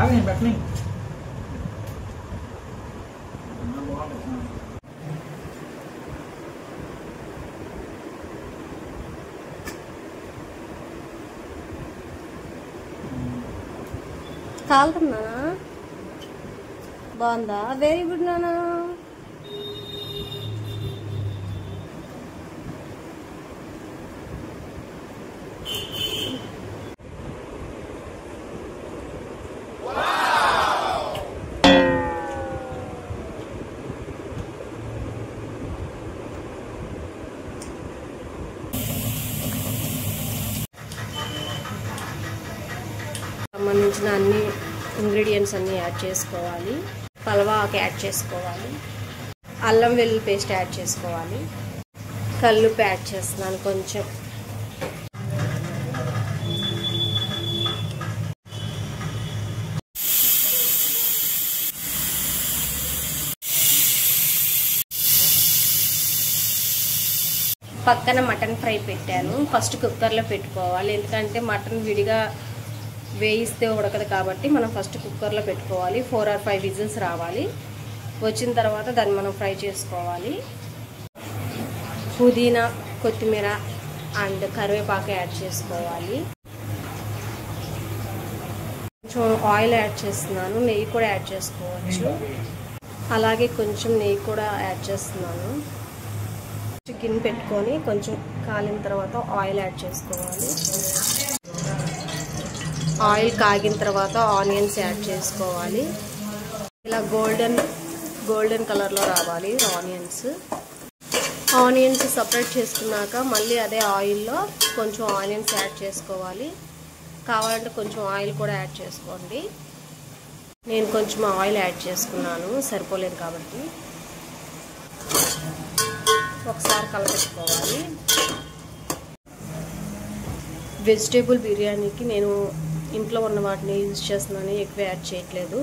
ఆగండి పెట్టని కాలుతుందా బాగుందా వెరీ గుడ్ నానా సంబంధించిన అన్ని ఇంగ్రీడియంట్స్ అన్నీ యాడ్ చేసుకోవాలి. పలవా ఆకు యాడ్ చేసుకోవాలి, అల్లం వెల్లుల్లి పేస్ట్ యాడ్ చేసుకోవాలి, కల్లుప్పు యాడ్ చేస్తున్నాను కొంచెం, పక్కన మటన్ ఫ్రై పెట్టాను. ఫస్ట్ కుక్కర్లో పెట్టుకోవాలి, ఎందుకంటే మటన్ విడిగా వేయిస్తే ఉడకదు కాబట్టి మనం ఫస్ట్ కుక్కర్లో పెట్టుకోవాలి. 4 or 5 విజిల్స్ రావాలి. వచ్చిన తర్వాత దాన్ని మనం ఫ్రై చేసుకోవాలి. పుదీనా, కొత్తిమీర అండ్ కరివేపాకు యాడ్ చేసుకోవాలి. కొంచెం ఆయిల్ యాడ్ చేస్తున్నాను, నెయ్యి కూడా యాడ్ చేసుకోవచ్చు. అలాగే కొంచెం నెయ్యి కూడా యాడ్ చేస్తున్నాను. గిన్నె పెట్టుకొని కొంచెం కాలిన తర్వాత ఆయిల్ యాడ్ చేసుకోవాలి. ఆయిల్ కాగిన తర్వాత ఆనియన్స్ యాడ్ చేసుకోవాలి. ఇలా గోల్డెన్ కలర్లో రావాలి ఆనియన్స్ సపరేట్ చేసుకున్నాక మళ్ళీ అదే ఆయిల్లో కొంచెం ఆనియన్స్ యాడ్ చేసుకోవాలి. కావాలంటే కొంచెం ఆయిల్ కూడా యాడ్ చేసుకోండి. నేను కొంచెం ఆయిల్ యాడ్ చేసుకున్నాను, సరిపోలేదు కాబట్టి. ఒకసారి కలపెట్టుకోవాలి. వెజిటేబుల్ బిర్యానీకి నేను ఇంట్లో ఉన్న వాటిని యూజ్ చేస్తున్నాను, ఎక్కువ యాడ్ చేయట్లేదు.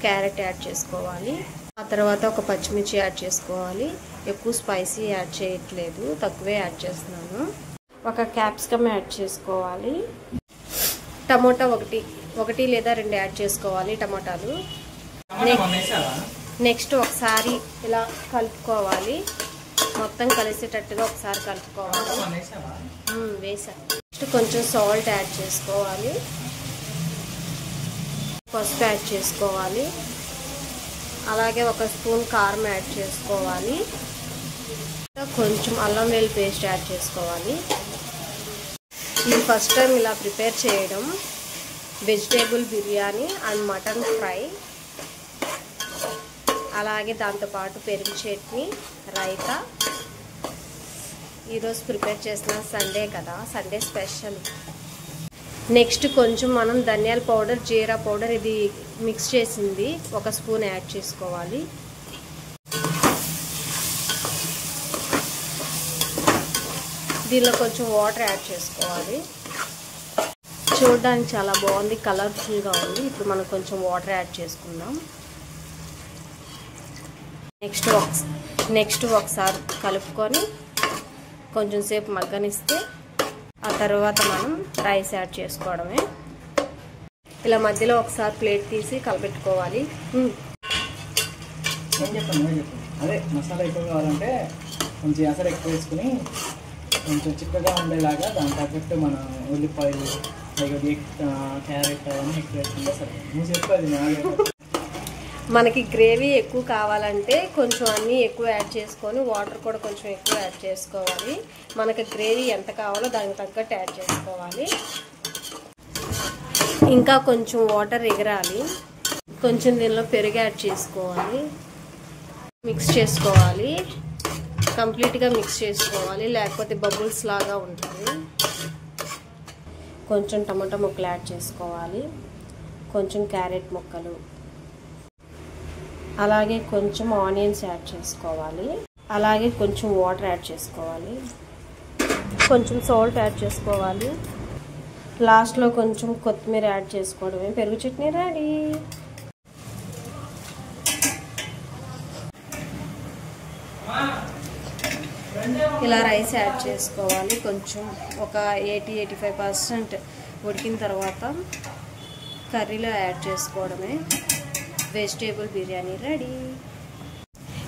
క్యారెట్ యాడ్ చేసుకోవాలి. ఆ తర్వాత ఒక పచ్చిమిర్చి యాడ్ చేసుకోవాలి. ఎక్కువ స్పైసీ యాడ్ చేయట్లేదు, తక్కువే యాడ్ చేస్తున్నాను. ఒక క్యాప్సికమ్ యాడ్ చేసుకోవాలి. టమోటా ఒకటి లేదా 2 యాడ్ చేసుకోవాలి టమోటాలు. నెక్స్ట్ ఒకసారి ఇలా కలుపుకోవాలి, మొత్తం కలిసేటట్టుగా ఒకసారి కలుపుకోవాలి. వేసాను. నెక్స్ట్ కొంచెం సాల్ట్ యాడ్ చేసుకోవాలి, పసుపు యాడ్ చేసుకోవాలి, అలాగే 1 స్పూన్ కారం యాడ్ చేసుకోవాలి, కొంచెం అల్లం వెల్లుల్లి పేస్ట్ యాడ్ చేసుకోవాలి. ఇది ఫస్ట్ టైం ఇలా ప్రిపేర్ చేయడం. Vegetable biryani and mutton fry, అలాగే దాంతోపాటు పెరుగు చట్నీ, రైతా. ఈరోజు ప్రిపేర్ చేసిన సండే కదా, సండే స్పెషల్. నెక్స్ట్ కొంచెం మనం ధనియాల పౌడర్, జీరా పౌడర్ ఇది మిక్స్ చేసింది 1 స్పూన్ యాడ్ చేసుకోవాలి. దీనిలో కొంచెం వాటర్ యాడ్ చేసుకోవాలి. చూడడానికి చాలా బాగుంది, కలర్ఫుల్గా ఉంది. ఇప్పుడు మనం కొంచెం వాటర్ యాడ్ చేసుకుందాం. నెక్స్ట్ ఒకసారి కలుపుకొని కొంచెం సేపు మగ్గనిస్తే ఆ తర్వాత మనం రైస్ యాడ్ చేసుకోవడమే. ఇలా మధ్యలో ఒకసారి ప్లేట్ తీసి కలపెట్టుకోవాలి. అదే మసాలా ఎక్కువ కావాలంటే కొంచెం ఎసరు ఎక్కువ వేసుకుని కొంచెం చిక్కగా ఉండేలాగా దాని తగ్గట్టు మన ఉల్లిపాయలు, క్యారెట్ అవన్నీ ఎక్కువ వేసుకుంటే సరే. నువ్వు చెప్పేది మనకి గ్రేవీ ఎక్కువ కావాలంటే కొంచెం అన్నీ ఎక్కువ యాడ్ చేసుకొని వాటర్ కూడా కొంచెం ఎక్కువ యాడ్ చేసుకోవాలి. మనకి గ్రేవీ ఎంత కావాలో దానికి తగ్గట్టు యాడ్ చేసుకోవాలి. ఇంకా కొంచెం వాటర్ ఎగరాలి. కొంచెం దీనిలో పెరుగు యాడ్ చేసుకోవాలి. మిక్స్ చేసుకోవాలి, కంప్లీట్గా మిక్స్ చేసుకోవాలి, లేకపోతే బబుల్స్ లాగా ఉంటుంది. కొంచెం టమాటా ముక్కలు యాడ్ చేసుకోవాలి, కొంచెం క్యారెట్ ముక్కలు, అలాగే కొంచెం ఆనియన్స్ యాడ్ చేసుకోవాలి, అలాగే కొంచెం వాటర్ యాడ్ చేసుకోవాలి, కొంచెం సాల్ట్ యాడ్ చేసుకోవాలి. లాస్ట్లో కొంచెం కొత్తిమీర యాడ్ చేసుకోవడమే. పెరుగు చట్నీ రెడీ. ఇలా రైస్ యాడ్ చేసుకోవాలి. కొంచెం ఒక 80-85% ఉడికిన తర్వాత కర్రీలో యాడ్ చేసుకోవడమే. Vegetable biryani ready.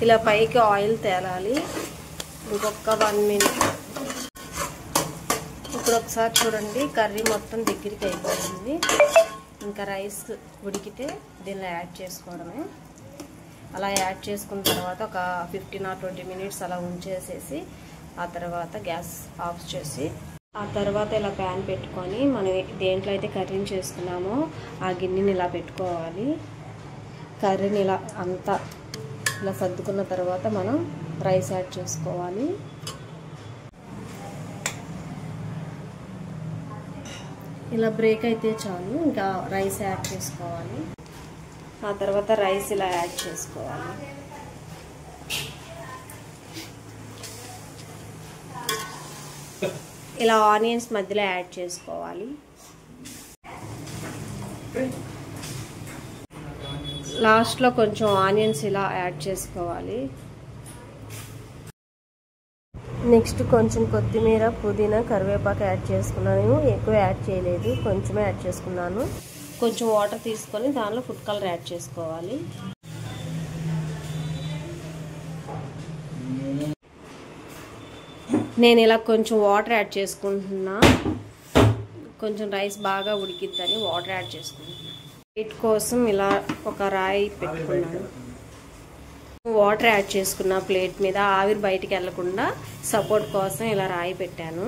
ఇలా పైకి ఆయిల్ తేలాలి. ఇంకొక 1 మినిట్. ఇప్పుడు ఒకసారి చూడండి, కర్రీ మొత్తం దగ్గరికి అయిపోయింది. ఇంకా రైస్ ఉడికితే దీనిలో యాడ్ చేసుకోవడమే. అలా యాడ్ చేసుకున్న తర్వాత ఒక 15 or 20 మినిట్స్ అలా ఉంచేసేసి ఆ తర్వాత గ్యాస్ ఆఫ్ చేసి ఆ తర్వాత ఇలా ప్యాన్ పెట్టుకొని మనం దేంట్లో అయితే కర్రీని చేసుకున్నామో ఆ గిన్నెని ఇలా పెట్టుకోవాలి. కర్రీని ఇలా అంతా ఇలా సర్దుకున్న తర్వాత మనం రైస్ యాడ్ చేసుకోవాలి. ఇలా బ్రేక్ అయితే చాలు, ఇంకా రైస్ యాడ్ చేసుకోవాలి. ఆ తర్వాత రైస్ ఇలా యాడ్ చేసుకోవాలి. ఇలా ఆనియన్స్ మధ్యలో యాడ్ చేసుకోవాలి. లాస్ట్లో కొంచెం ఆనియన్స్ ఇలా యాడ్ చేసుకోవాలి. నెక్స్ట్ కొంచెం కొత్తిమీర, పుదీనా, కరివేపాకు యాడ్ చేసుకున్నాను. ఎక్కువ యాడ్ చేయలేదు, కొంచెమే యాడ్ చేసుకున్నాను. కొంచెం వాటర్ తీసుకొని దానిలో ఫుడ్ కలర్ యాడ్ చేసుకోవాలి. నేను ఇలా కొంచెం వాటర్ యాడ్ చేసుకుంటున్నా. కొంచెం రైస్ బాగా ఉడికిద్దని వాటర్ యాడ్ చేసుకుంటున్నా. వీటి కోసం ఇలా ఒక రాయి పెట్టుకున్నాను. వాటర్ యాడ్ చేసుకున్న ప్లేట్ మీద ఆవిరి బయటికి వెళ్లకుండా సపోర్ట్ కోసం ఇలా రాయి పెట్టాను.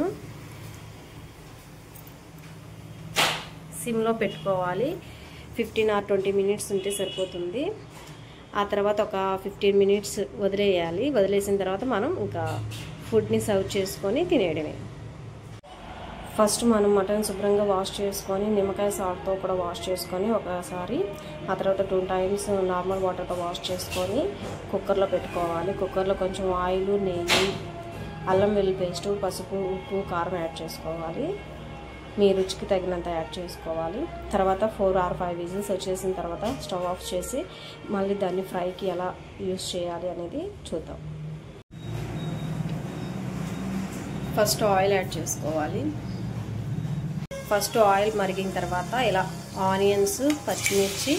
సిమ్లో పెట్టుకోవాలి. 15 or 20 మినిట్స్ ఉంటే సరిపోతుంది. ఆ తర్వాత ఒక 15 మినిట్స్ వదిలేయాలి. వదిలేసిన తర్వాత మనం ఇంకా ఫుడ్ని సర్వ్ చేసుకొని తినేయడమే. ఫస్ట్ మనం మటన్ శుభ్రంగా వాష్ చేసుకొని నిమ్మకాయ సాల్ట్తో కూడా వాష్ చేసుకొని ఒకసారి, ఆ తర్వాత 2 times నార్మల్ వాటర్తో వాష్ చేసుకొని కుక్కర్లో పెట్టుకోవాలి. కుక్కర్లో కొంచెం ఆయిల్, నెయ్యి, అల్లం వెల్లుల్లి పేస్టు, పసుపు, ఉప్పు, కారం యాడ్ చేసుకోవాలి. మీ రుచికి తగినంత యాడ్ చేసుకోవాలి. తర్వాత 4 or 5 విజిల్స్ వచ్చేసిన తర్వాత స్టవ్ ఆఫ్ చేసి మళ్ళీ దాన్ని ఫ్రైకి ఎలా యూస్ చేయాలి అనేది చూద్దాం. ఫస్ట్ ఆయిల్ యాడ్ చేసుకోవాలి. ఫస్ట్ ఆయిల్ మరిగిన తర్వాత ఇలా ఆనియన్స్, పచ్చిమిర్చి,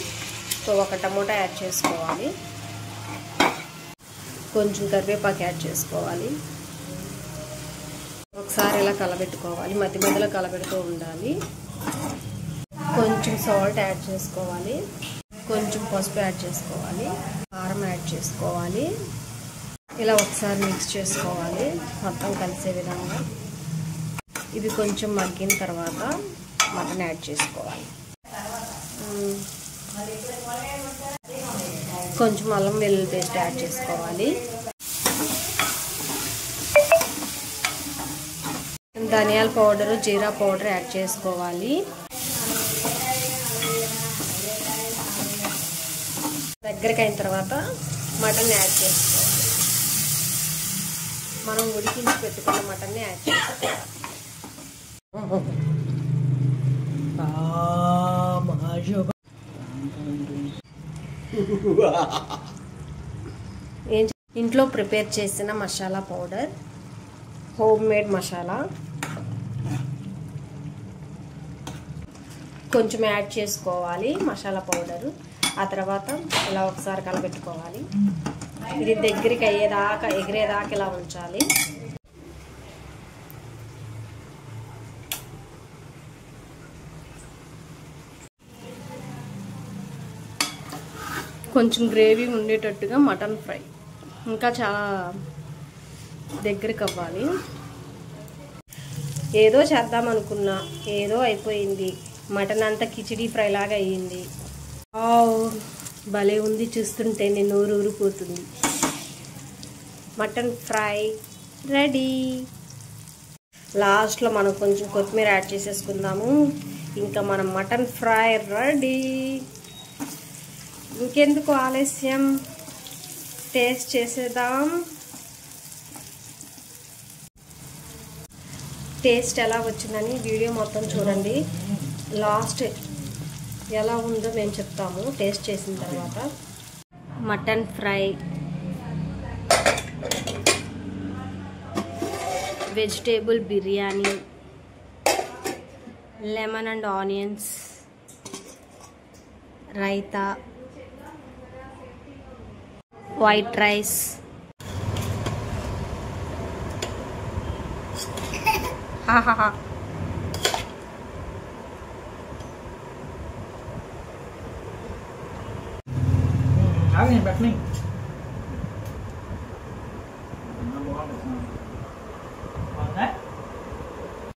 ఒక టమోటా యాడ్ చేసుకోవాలి. కొంచెం కరివేపాకు యాడ్ చేసుకోవాలి. ఒకసారి ఇలా కలబెట్టుకోవాలి. మధ్య మధ్యలో కలబెడుతూ ఉండాలి. కొంచెం సాల్ట్ యాడ్ చేసుకోవాలి. కొంచెం పసుపు యాడ్ చేసుకోవాలి. కారం యాడ్ చేసుకోవాలి. ఇలా ఒకసారి మిక్స్ చేసుకోవాలి మొత్తం కలిసే విధంగా. ఇవి కొంచెం మగ్గిన తర్వాత మటన్ యాడ్ చేసుకోవాలి. కొంచెం అల్లం వెల్లుల్లి పేస్ట్ యాడ్ చేసుకోవాలి. ధనియాల పౌడరు, జీరా పౌడర్ యాడ్ చేసుకోవాలి. దగ్గరికి అయిన తర్వాత మటన్ యాడ్ చేసుకోవాలి. మనం ఉడికించి పెట్టుకున్న మటన్ని యాడ్ చేసుకోవాలి. ఇంట్లో ప్రిపేర్ చేసిన masala powder, home made masala కొంచెం యాడ్ చేసుకోవాలి. మసాలా పౌడరు ఆ తర్వాత ఇలా ఒకసారి కలబెట్టుకోవాలి. ఇది దగ్గరికి అయ్యేదాకా, ఎగిరేదాకా ఇలా ఉంచాలి. కొంచెం గ్రేవీ ఉండేటట్టుగా మటన్ ఫ్రై ఇంకా చాలా దగ్గరికి అవ్వాలి. ఏదో చేద్దాం అనుకున్నా, ఏదో అయిపోయింది. మటన్ అంతా కిచిడీ ఫ్రై లాగా అయ్యింది. భలే ఉంది, చూస్తుంటే నేను నోరు ఊరిపోతుంది. Mutton fry ready. లాస్ట్లో మనం కొంచెం కొత్తిమీర యాడ్ చేసేసుకుందాము. ఇంకా మనం మటన్ ఫ్రై రెడీ. ఇంకెందుకు ఆలస్యం, టేస్ట్ చేసేద్దాం. టేస్ట్ ఎలా వచ్చిందని వీడియో మొత్తం చూడండి. లాస్ట్ ఎలా ఉందో మేము చెప్తాము టేస్ట్ చేసిన తర్వాత. Mutton fry, vegetable biryani, lemon and onions, raita, white rice, ఆగండి పెట్టని